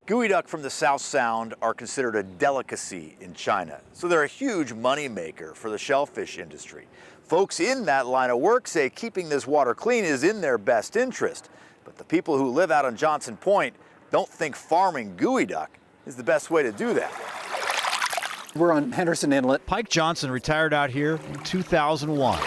Geoduck from the South Sound are considered a delicacy in China, so they're a huge moneymaker for the shellfish industry. Folks in that line of work say keeping this water clean is in their best interest, but the people who live out on Johnson Point don't think farming geoduck is the best way to do that. We're on Henderson Inlet. Pyke Johnson retired out here in 2001.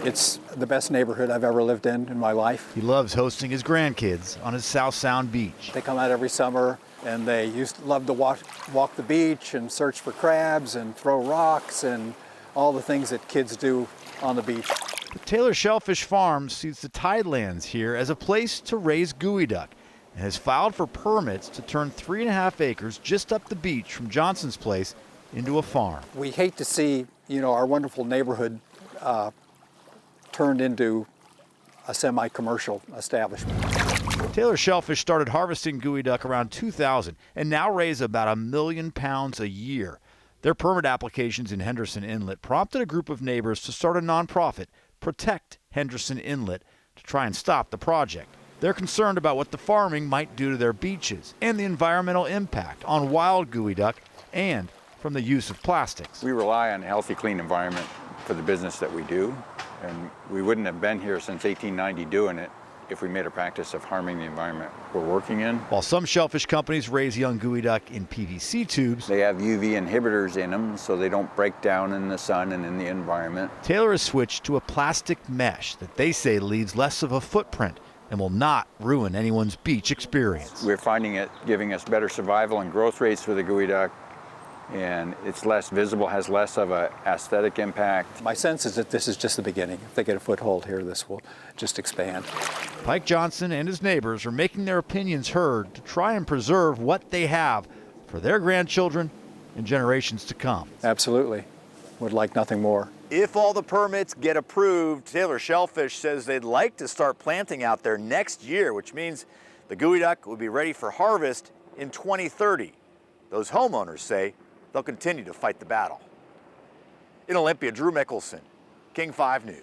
It's the best neighborhood I've ever lived in my life. He loves hosting his grandkids on his South Sound beach. They come out every summer and they love to walk the beach and search for crabs and throw rocks and all the things that kids do on the beach. The Taylor Shellfish Farm sees the tidelands here as a place to raise geoduck and has filed for permits to turn 3.5 acres just up the beach from Johnson's place into a farm. We hate to see, our wonderful neighborhood turned into a semi-commercial establishment. Taylor Shellfish started harvesting geoduck around 2000 and now raise about 1 million pounds a year. Their permit applications in Henderson Inlet prompted a group of neighbors to start a nonprofit, Protect Henderson Inlet, to try and stop the project. They're concerned about what the farming might do to their beaches and the environmental impact on wild geoduck and from the use of plastics. We rely on a healthy, clean environment for the business that we do, and we wouldn't have been here since 1890 doing it if we made a practice of harming the environment we're working in. While some shellfish companies raise young geoduck in PVC tubes, they have UV inhibitors in them so they don't break down in the sun and in the environment. Taylor has switched to a plastic mesh that they say leaves less of a footprint and will not ruin anyone's beach experience. We're finding it giving us better survival and growth rates for the geoduck, and it's less visible, has less of an aesthetic impact. My sense is that this is just the beginning. If they get a foothold here, this will just expand. Pyke Johnson and his neighbors are making their opinions heard to try and preserve what they have for their grandchildren and generations to come. Absolutely. Would like nothing more. If all the permits get approved, Taylor Shellfish says they'd like to start planting out there next year, which means the geoduck will be ready for harvest in 2030. Those homeowners say they'll continue to fight the battle. In Olympia, Drew Mickelson, King 5 News.